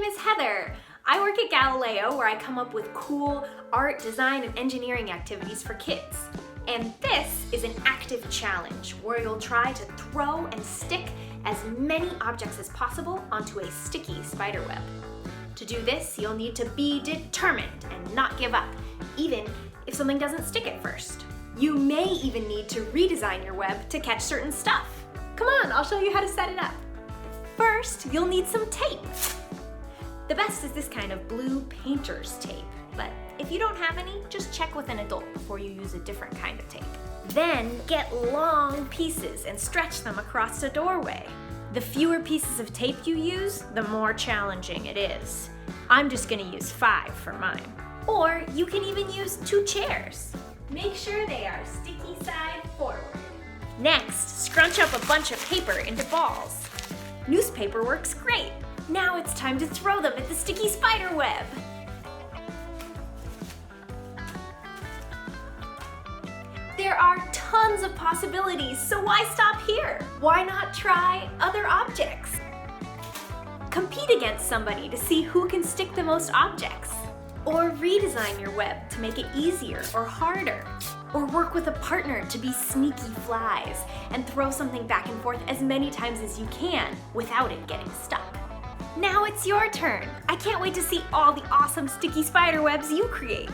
is Heather. I work at Galileo, where I come up with cool art, design, and engineering activities for kids. And this is an active challenge where you'll try to throw and stick as many objects as possible onto a sticky spider web. To do this, you'll need to be determined and not give up, even if something doesn't stick at first. You may even need to redesign your web to catch certain stuff. Come on, I'll show you how to set it up. First, you'll need some tape. The best is this kind of blue painter's tape, but if you don't have any, just check with an adult before you use a different kind of tape. Then get long pieces and stretch them across the doorway. The fewer pieces of tape you use, the more challenging it is. I'm just gonna use 5 for mine. Or you can even use 2 chairs. Make sure they are sticky side forward. Next, scrunch up a bunch of paper into balls. Newspaper works great. Now it's time to throw them at the sticky spider web. There are tons of possibilities, so why stop here? Why not try other objects? Compete against somebody to see who can stick the most objects. Or redesign your web to make it easier or harder. Or work with a partner to be sneaky flies and throw something back and forth as many times as you can without it getting stuck. Now it's your turn. I can't wait to see all the awesome sticky spider webs you create.